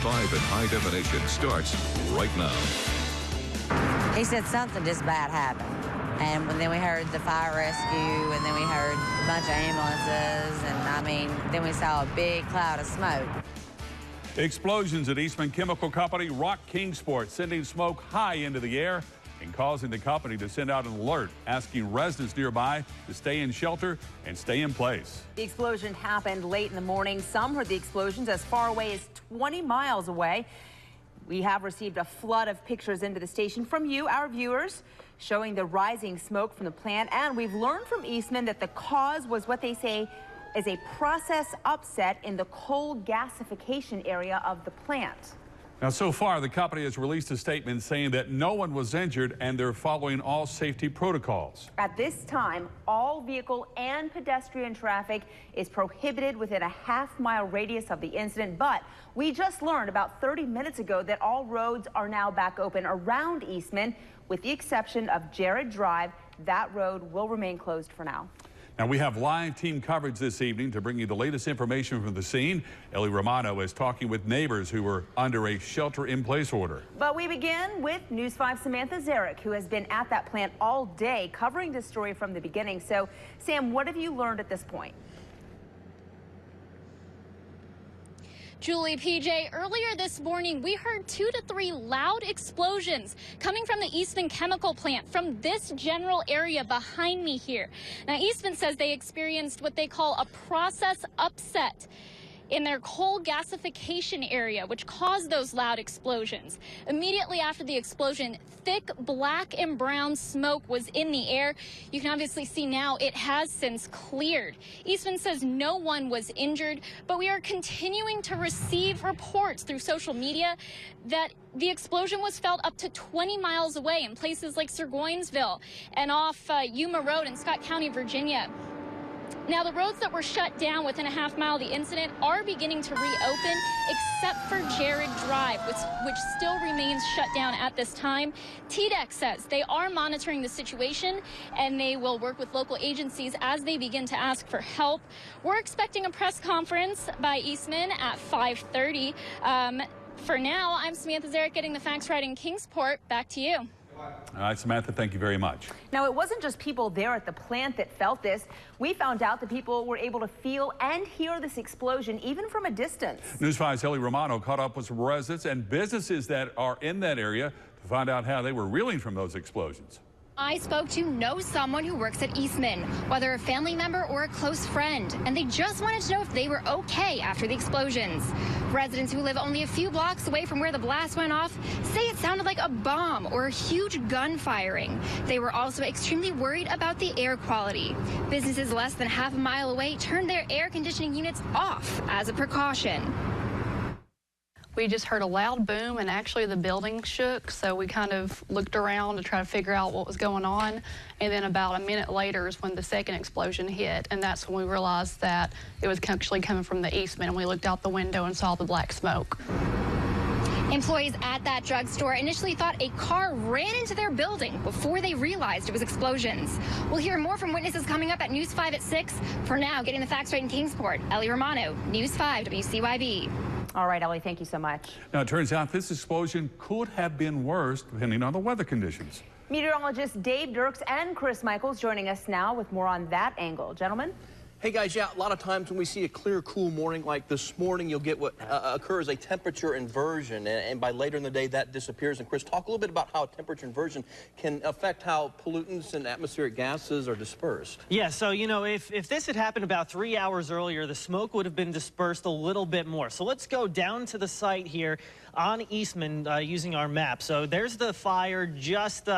News 5 in high definition starts right now. He said something just bad happened. And then we heard the fire rescue, and then we heard a bunch of ambulances, and then we saw a big cloud of smoke. Explosions at Eastman Chemical Company Rock Kingsport, sending smoke high into the air and causing the company to send out an alert, asking residents nearby to stay in shelter and stay in place. The explosion happened late in the morning. Some heard the explosions as far away as 20 miles away. We have received a flood of pictures into the station from you, our viewers, showing the rising smoke from the plant. And we've learned from Eastman that the cause was what they say is a process upset in the coal gasification area of the plant. Now, so far, the company has released a statement saying that no one was injured and they're following all safety protocols. At this time, all vehicle and pedestrian traffic is prohibited within a half-mile radius of the incident. But we just learned about 30 minutes ago that all roads are now back open around Eastman, with the exception of Jared Drive. That road will remain closed for now. Now, we have live team coverage this evening to bring you the latest information from the scene. Ellie Romano is talking with neighbors who were under a shelter-in-place order. But we begin with News 5's Samantha Zarek, who has been at that plant all day covering this story from the beginning. So, Sam, what have you learned at this point? Julie, PJ, earlier this morning, we heard 2 to 3 loud explosions coming from the Eastman Chemical Plant from this general area behind me here. Now, Eastman says they experienced what they call a process upset in their coal gasification area, which caused those loud explosions. Immediately after the explosion, thick black and brown smoke was in the air. You can obviously see now it has since cleared. Eastman says no one was injured, but we are continuing to receive reports through social media that the explosion was felt up to 20 miles away in places like Surgoinsville and off Yuma Road in Scott County, Virginia. Now, the roads that were shut down within a half mile of the incident are beginning to reopen, except for Jared Drive, which still remains shut down at this time. TDEC says they are monitoring the situation, and they will work with local agencies as they begin to ask for help. We're expecting a press conference by Eastman at 5:30. For now, I'm Samantha Zarek, getting the facts right in Kingsport. Back to you. All right, Samantha, thank you very much. Now, it wasn't just people there at the plant that felt this. We found out that people were able to feel and hear this explosion even from a distance. News 5's Ellie Romano caught up with some residents and businesses that are in that area to find out how they were reeling from those explosions. I spoke to know someone who works at Eastman, whether a family member or a close friend, and they just wanted to know if they were okay after the explosions. Residents who live only a few blocks away from where the blast went off say it sounded like a bomb or a huge gun firing. They were also extremely worried about the air quality. Businesses less than half a mile away turned their air conditioning units off as a precaution. We just heard a loud boom, and actually the building shook, so we kind of looked around to try to figure out what was going on. And then about a minute later is when the second explosion hit, and that's when we realized that it was actually coming from the Eastman, and we looked out the window and saw the black smoke. Employees at that drugstore initially thought a car ran into their building before they realized it was explosions. We'll hear more from witnesses coming up at News 5 at 6. For now, getting the facts right in Kingsport, Ellie Romano, News 5 WCYB. All right, Ellie, thank you so much. Now, it turns out this explosion could have been worse depending on the weather conditions. Meteorologists Dave Dirks and Chris Michaels joining us now with more on that angle. Gentlemen? Hey guys, yeah, a lot of times when we see a clear, cool morning like this morning, you'll get what occurs a temperature inversion, and by later in the day that disappears. And Chris, talk a little bit about how temperature inversion can affect how pollutants and atmospheric gases are dispersed. Yeah, so you know, if this had happened about 3 hours earlier, the smoke would have been dispersed a little bit more. So let's go down to the site here on Eastman using our map. So there's the fire just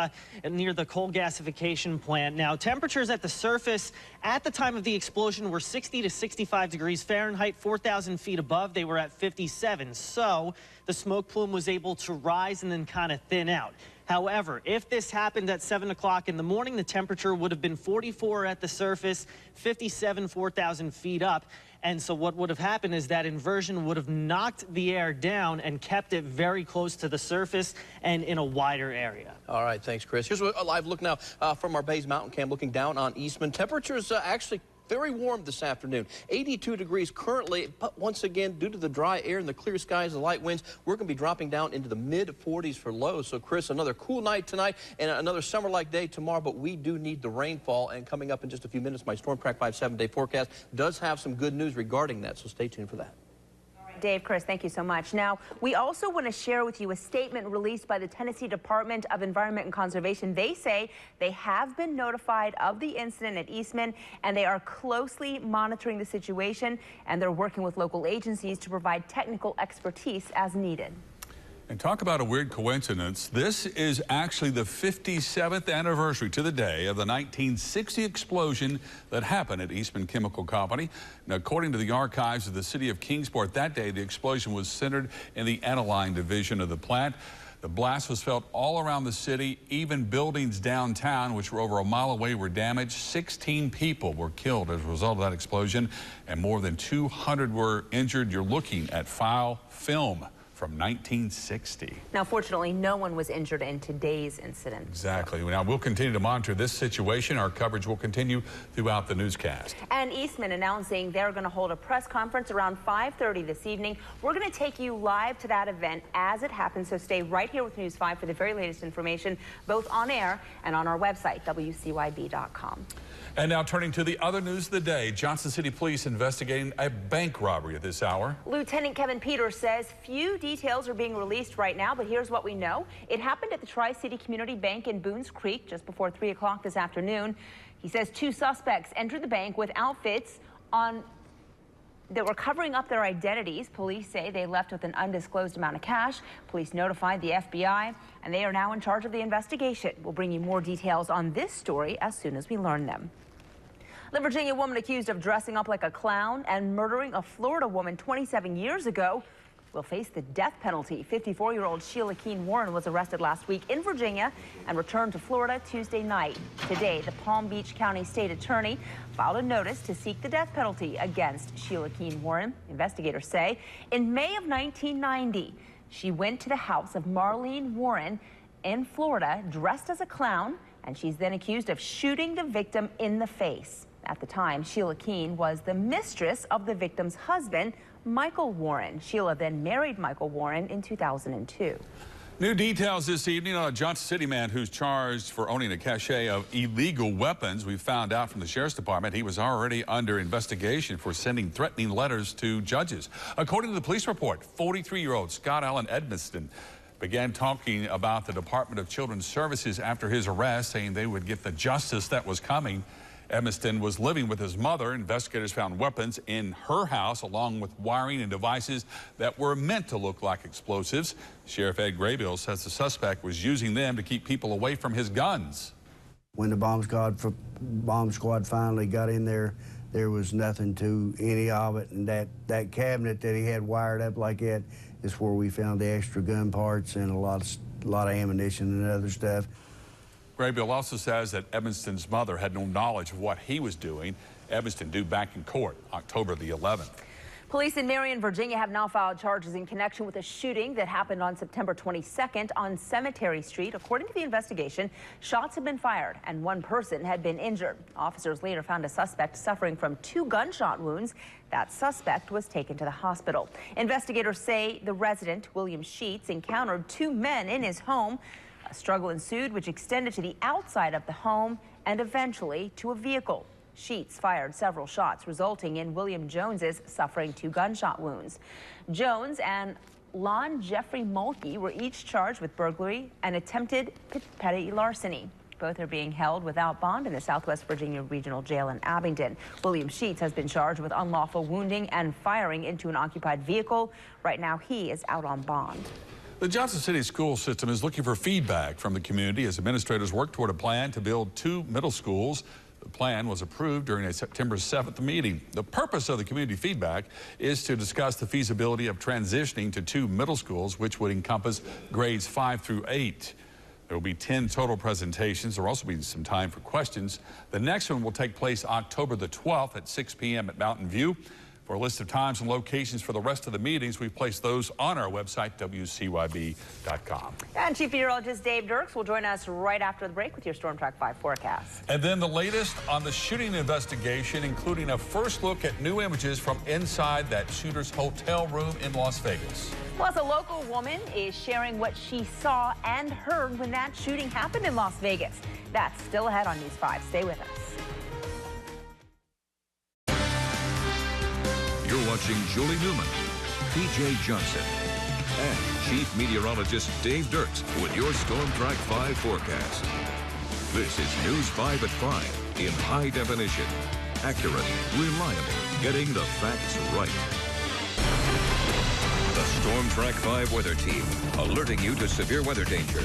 near the coal gasification plant. Now, temperatures at the surface at the time of the explosion were 60 to 65 degrees Fahrenheit, 4,000 feet above. They were at 57. So the smoke plume was able to rise and then kind of thin out. However, if this happened at 7 o'clock in the morning, the temperature would have been 44 at the surface, 57, 4,000 feet up. And so what would have happened is that inversion would have knocked the air down and kept it very close to the surface and in a wider area. All right, thanks, Chris. Here's a live look now from our Bays Mountain Cam looking down on Eastman. Temperatures actually very warm this afternoon. 82 degrees currently, but once again, due to the dry air and the clear skies and light winds, we're going to be dropping down into the mid-40s for lows. So, Chris, another cool night tonight and another summer-like day tomorrow, but we do need the rainfall. And coming up in just a few minutes, my Storm Track 5 7-day forecast does have some good news regarding that, so stay tuned for that. Dave, Chris, thank you so much. Now, we also want to share with you a statement released by the Tennessee Department of Environment and Conservation. They say they have been notified of the incident at Eastman, and they are closely monitoring the situation, and they're working with local agencies to provide technical expertise as needed. And talk about a weird coincidence. This is actually the 57th anniversary to the day of the 1960 explosion that happened at Eastman Chemical Company. Now, according to the archives of the city of Kingsport, that day the explosion was centered in the aniline division of the plant. The blast was felt all around the city. Even buildings downtown, which were over a mile away, were damaged. 16 people were killed as a result of that explosion, and more than 200 were injured. You're looking at file film from 1960. Now, fortunately, no one was injured in today's incident. Exactly. Now, we'll continue to monitor this situation. Our coverage will continue throughout the newscast. And Eastman announcing they're going to hold a press conference around 5:30 this evening. We're going to take you live to that event as it happens, so stay right here with News 5 for the very latest information, both on air and on our website, WCYB.com. And now turning to the other news of the day, Johnson City Police investigating a bank robbery at this hour. Lieutenant Kevin Peters says few details are being released right now, but here's what we know. It happened at the Tri-City Community Bank in Boones Creek just before 3 o'clock this afternoon. He says two suspects entered the bank with outfits on that were covering up their identities. Police say they left with an undisclosed amount of cash. Police notified the FBI, and they are now in charge of the investigation. We'll bring you more details on this story as soon as we learn them. The Virginia woman accused of dressing up like a clown and murdering a Florida woman 27 years ago will face the death penalty. 54-year-old Sheila Keene Warren was arrested last week in Virginia and returned to Florida Tuesday night. Today, the Palm Beach County State Attorney filed a notice to seek the death penalty against Sheila Keene Warren. Investigators say in May of 1990, she went to the house of Marlene Warren in Florida dressed as a clown, and she's then accused of shooting the victim in the face. At the time, Sheila Keene was the mistress of the victim's husband, Michael Warren. Sheila then married Michael Warren in 2002. New details this evening on a Johnson City man who's charged for owning a cache of illegal weapons. We found out from the Sheriff's Department he was already under investigation for sending threatening letters to judges. According to the police report, 43-year-old Scott Allen Edmiston began talking about the Department of Children's Services after his arrest, saying they would get the justice that was coming. Edmiston was living with his mother. Investigators found weapons in her house, along with wiring and devices that were meant to look like explosives. Sheriff Ed Graybill says the suspect was using them to keep people away from his guns. When the bomb squad finally got in there, there was nothing to any of it. And that cabinet that he had wired up like that is where we found the extra gun parts and a lot of ammunition and other stuff. Graybill also says that Edmiston's mother had no knowledge of what he was doing. Edmiston due back in court October the 11th. Police in Marion, Virginia have now filed charges in connection with a shooting that happened on September 22nd on Cemetery Street. According to the investigation, shots had been fired and one person had been injured. Officers later found a suspect suffering from 2 gunshot wounds. That suspect was taken to the hospital. Investigators say the resident, William Sheets, encountered 2 men in his home. A struggle ensued, which extended to the outside of the home and eventually to a vehicle. Sheets fired several shots, resulting in William Jones's suffering 2 gunshot wounds. Jones and Lon Jeffrey Mulkey were each charged with burglary and attempted petty larceny. Both are being held without bond in the Southwest Virginia Regional Jail in Abingdon. William Sheets has been charged with unlawful wounding and firing into an occupied vehicle. Right now, he is out on bond. The Johnson City school system is looking for feedback from the community as administrators work toward a plan to build 2 middle schools. The plan was approved during a September 7th meeting. The purpose of the community feedback is to discuss the feasibility of transitioning to 2 middle schools, which would encompass grades 5 through 8. There will be 10 total presentations. There will also be some time for questions. The next one will take place October the 12th at 6 p.m. at Mountain View. For a list of times and locations for the rest of the meetings, we've placed those on our website, WCYB.com. And Chief Meteorologist Dave Dirks will join us right after the break with your Storm Track 5 forecast. And then the latest on the shooting investigation, including a first look at new images from inside that shooter's hotel room in Las Vegas. Plus, a local woman is sharing what she saw and heard when that shooting happened in Las Vegas. That's still ahead on News 5. Stay with us. You're watching Julie Newman, PJ Johnson, and Chief Meteorologist Dave Dirks with your Storm Track 5 forecast. This is News 5 at 5 in high definition. Accurate, reliable, getting the facts right. The Storm Track 5 weather team, alerting you to severe weather danger.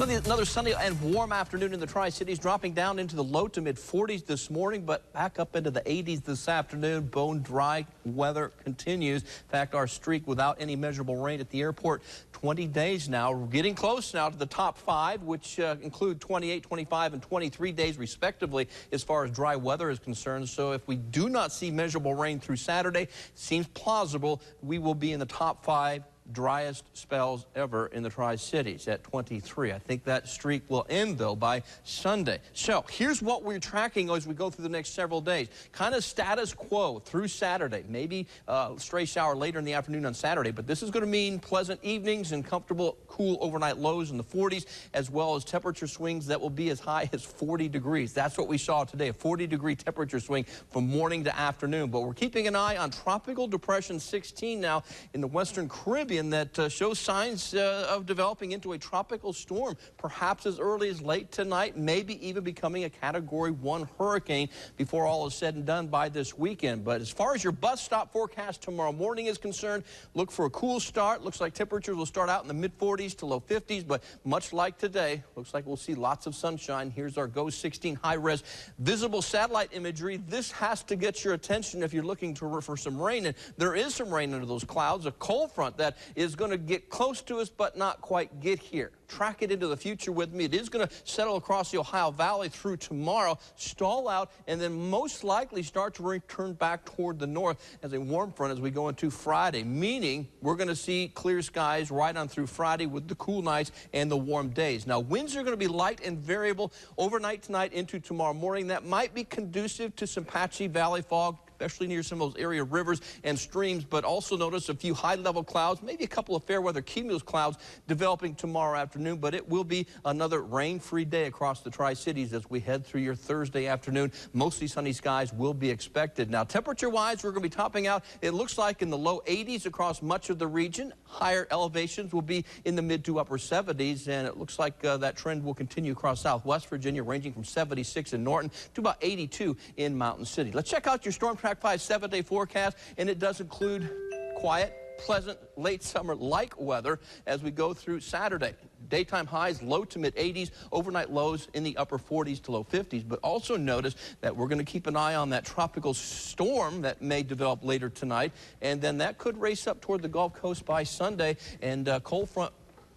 Another sunny and warm afternoon in the Tri-Cities, dropping down into the low to mid-40s this morning, but back up into the 80s this afternoon. Bone dry weather continues. In fact, our streak without any measurable rain at the airport, 20 days now. We're getting close now to the top 5, which include 28, 25, and 23 days, respectively, as far as dry weather is concerned. So if we do not see measurable rain through Saturday, it seems plausible we will be in the top 5 driest spells ever in the Tri-Cities at 23. I think that streak will end, though, by Sunday. So here's what we're tracking as we go through the next several days. Kind of status quo through Saturday. Maybe a stray shower later in the afternoon on Saturday, but this is going to mean pleasant evenings and comfortable, cool overnight lows in the 40s, as well as temperature swings that will be as high as 40 degrees. That's what we saw today, a 40-degree temperature swing from morning to afternoon. But we're keeping an eye on Tropical Depression 16 now in the Western Caribbean that shows signs of developing into a tropical storm, perhaps as early as late tonight, maybe even becoming a Category 1 hurricane before all is said and done by this weekend. But as far as your bus stop forecast tomorrow morning is concerned, look for a cool start. Looks like temperatures will start out in the mid-40s to low 50s, but much like today, looks like we'll see lots of sunshine. Here's our GO 16 high-res visible satellite imagery. This has to get your attention if you're looking for some rain, and there is some rain under those clouds. A cold front that is going to get close to us but not quite get here. Track it into the future with me. It is going to settle across the Ohio Valley through tomorrow, stall out, and then most likely start to return back toward the north as a warm front as we go into Friday, meaning we're going to see clear skies right on through Friday with the cool nights and the warm days. Now, winds are going to be light and variable overnight tonight into tomorrow morning. That might be conducive to some patchy valley fog, especially near some of those area rivers and streams, but also notice a few high-level clouds, maybe a couple of fair weather cumulus clouds developing tomorrow afternoon, but it will be another rain-free day across the Tri-Cities as we head through your Thursday afternoon. Mostly sunny skies will be expected. Now, temperature-wise, we're going to be topping out, it looks like, in the low 80s across much of the region. Higher elevations will be in the mid to upper 70s, and it looks like that trend will continue across Southwest Virginia, ranging from 76 in Norton to about 82 in Mountain City. Let's check out your Storm Track 5 7-day forecast, and it does include quiet, pleasant, late summer-like weather as we go through Saturday. Daytime highs low to mid 80s, overnight lows in the upper 40s to low 50s. But also notice that we're going to keep an eye on that tropical storm that may develop later tonight, and then that could race up toward the Gulf Coast by Sunday, and cold front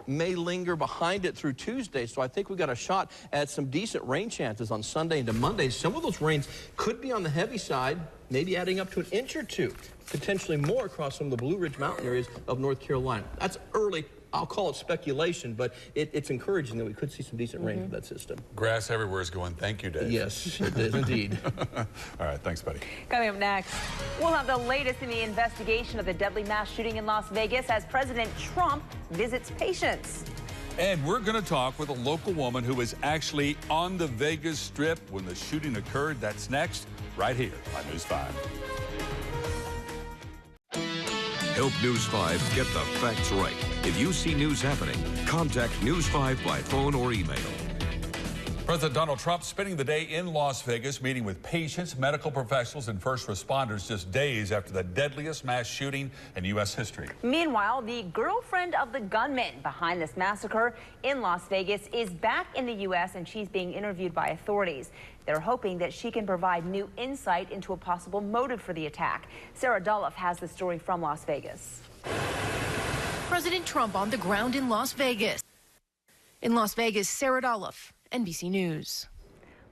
may linger behind it through Tuesday. So I think we got a shot at some decent rain chances on Sunday into Monday. Some of those rains could be on the heavy side, maybe adding up to an inch or two, potentially more across some of the Blue Ridge Mountain areas of North Carolina. That's early. I'll call it speculation, but it's encouraging that we could see some decent rain from that system. Grass everywhere is going. Thank you, Dave. Yes, it is indeed. All right, thanks, buddy. Coming up next, we'll have the latest in the investigation of the deadly mass shooting in Las Vegas as President Trump visits patients. And we're going to talk with a local woman who was actually on the Vegas Strip when the shooting occurred. That's next, right here on News 5. Help News 5 get the facts right. If you see news happening, contact News 5 by phone or email. President Donald Trump spending the day in Las Vegas meeting with patients, medical professionals, and first responders just days after the deadliest mass shooting in U.S. history. Meanwhile, the girlfriend of the gunman behind this massacre in Las Vegas is back in the U.S. and she's being interviewed by authorities. They're hoping that she can provide new insight into a possible motive for the attack. Sarah Dulloff has the story from Las Vegas. President Trump on the ground in Las Vegas. In Las Vegas, Sarah Dulloff, NBC News.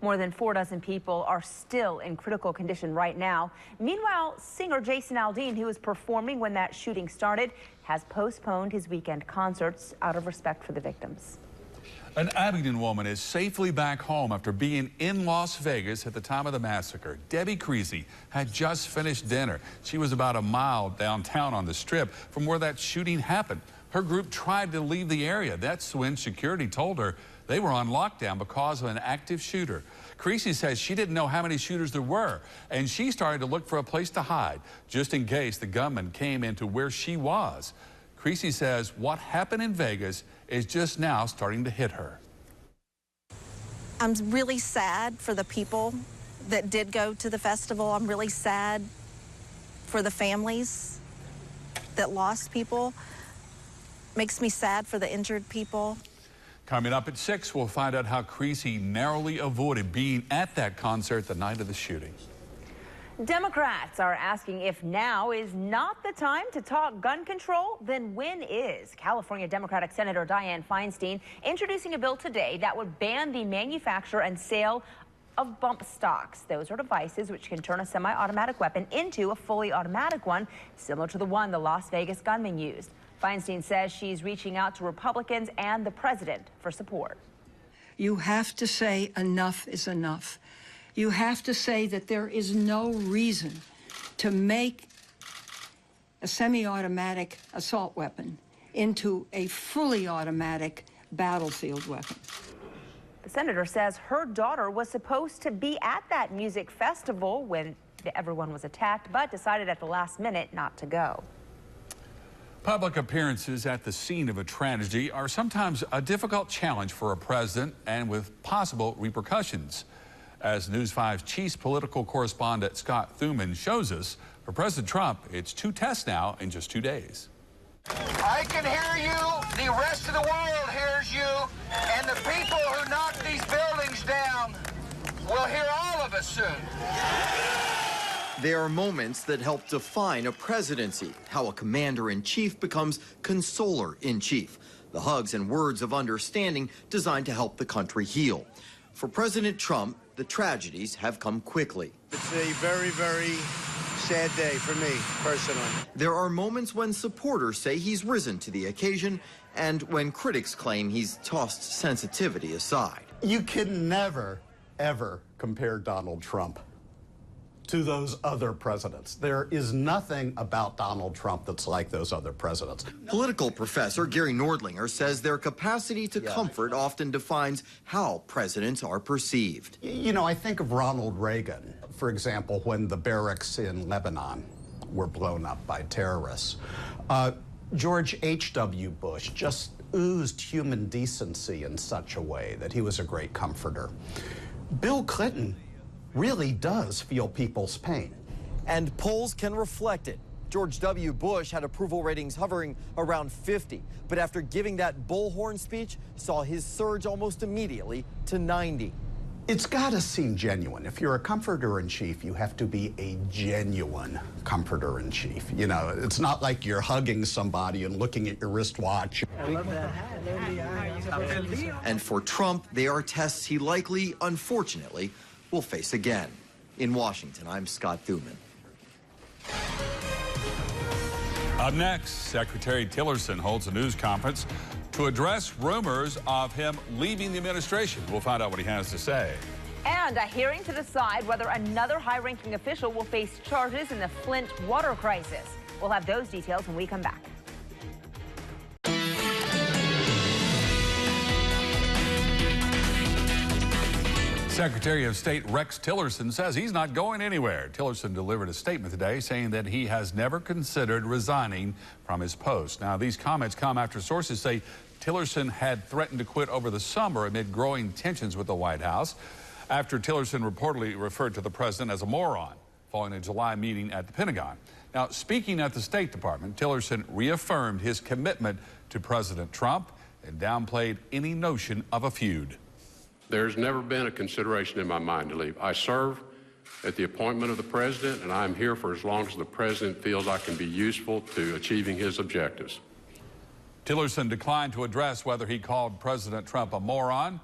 More than 4 dozen people are still in critical condition right now. Meanwhile, singer Jason Aldean, who was performing when that shooting started, has postponed his weekend concerts out of respect for the victims. An Abingdon woman is safely back home after being in Las Vegas at the time of the massacre. Debbie Creasy had just finished dinner. She was about a mile downtown on the Strip from where that shooting happened. Her group tried to leave the area. That's when security told her they were on lockdown because of an active shooter. Creasy says she didn't know how many shooters there were, and she started to look for a place to hide, just in case the gunman came into where she was. Creasy says what happened in Vegas is just now starting to hit her. I'm really sad for the people that did go to the festival. I'm really sad for the families that lost people. Makes me sad for the injured people. Coming up at 6, we'll find out how Creasy narrowly avoided being at that concert the night of the shooting. Democrats are asking if now is not the time to talk gun control, then when is? California Democratic Senator Dianne Feinstein introducing a bill today that would ban the manufacture and sale of bump stocks. Those are devices which can turn a semi-automatic weapon into a fully automatic one, similar to the one the Las Vegas gunman used. Feinstein says she's reaching out to Republicans and the president for support. You have to say enough is enough. You have to say that there is no reason to make a semi-automatic assault weapon into a fully automatic battlefield weapon. The senator says her daughter was supposed to be at that music festival when everyone was attacked, but decided at the last minute not to go. Public appearances at the scene of a tragedy are sometimes a difficult challenge for a president and with possible repercussions. As News 5's chief political correspondent Scott Thuman shows us, for President Trump, it's 2 tests now in just 2 days. I can hear you, the rest of the world hears you, and the people who knocked these buildings down will hear all of us soon. There are moments that help define a presidency, how a commander-in-chief becomes consoler-in-chief, the hugs and words of understanding designed to help the country heal. For President Trump, the tragedies have come quickly. It's a very, very sad day for me, personally. There are moments when supporters say he's risen to the occasion and when critics claim he's tossed sensitivity aside. You can never, ever compare Donald Trump to those other presidents. There is nothing about Donald Trump that's like those other presidents. Political professor Gary Nordlinger says their capacity to comfort often defines how presidents are perceived. You know, I think of Ronald Reagan, for example, when the barracks in Lebanon were blown up by terrorists. George H.W. Bush just oozed human decency in such a way that he was a great comforter. Bill Clinton really does feel people's pain. And polls can reflect it. George W. Bush had approval ratings hovering around 50, but after giving that bullhorn speech, saw his surge almost immediately to 90. It's got to seem genuine. If you're a comforter-in-chief, you have to be a genuine comforter-in-chief. You know, it's not like you're hugging somebody and looking at your wristwatch. And for Trump, they are tests he likely, unfortunately, will face again. In Washington, I'm Scott Thuman. Up next, Secretary Tillerson holds a news conference to address rumors of him leaving the administration. We'll find out what he has to say. And a hearing to decide whether another high-ranking official will face charges in the Flint water crisis. We'll have those details when we come back. Secretary of State Rex Tillerson says he's not going anywhere. Tillerson delivered a statement today saying that he has never considered resigning from his post. Now, these comments come after sources say Tillerson had threatened to quit over the summer amid growing tensions with the White House after Tillerson reportedly referred to the president as a moron following a July meeting at the Pentagon. Now, speaking at the State Department, Tillerson reaffirmed his commitment to President Trump and downplayed any notion of a feud. There's never been a consideration in my mind to leave. I serve at the appointment of the president, and I'm here for as long as the president feels I can be useful to achieving his objectives. Tillerson declined to address whether he called President Trump a moron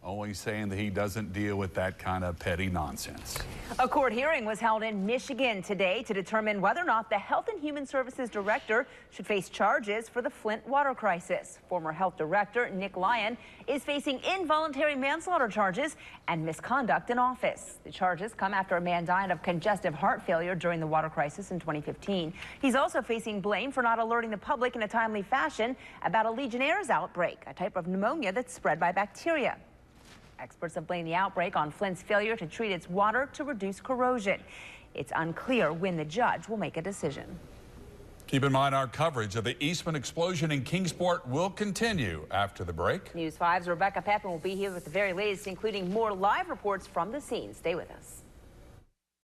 only saying that he doesn't deal with that kind of petty nonsense. A court hearing was held in Michigan today to determine whether or not the Health and Human Services Director should face charges for the Flint water crisis. Former Health Director Nick Lyon is facing involuntary manslaughter charges and misconduct in office. The charges come after a man died of congestive heart failure during the water crisis in 2015. He's also facing blame for not alerting the public in a timely fashion about a Legionnaire's outbreak, a type of pneumonia that's spread by bacteria. Experts have blamed the outbreak on Flint's failure to treat its water to reduce corrosion. It's unclear when the judge will make a decision. Keep in mind our coverage of the Eastman explosion in Kingsport will continue after the break. News 5's Rebecca Pepin will be here with the very latest, including more live reports from the scene. Stay with us.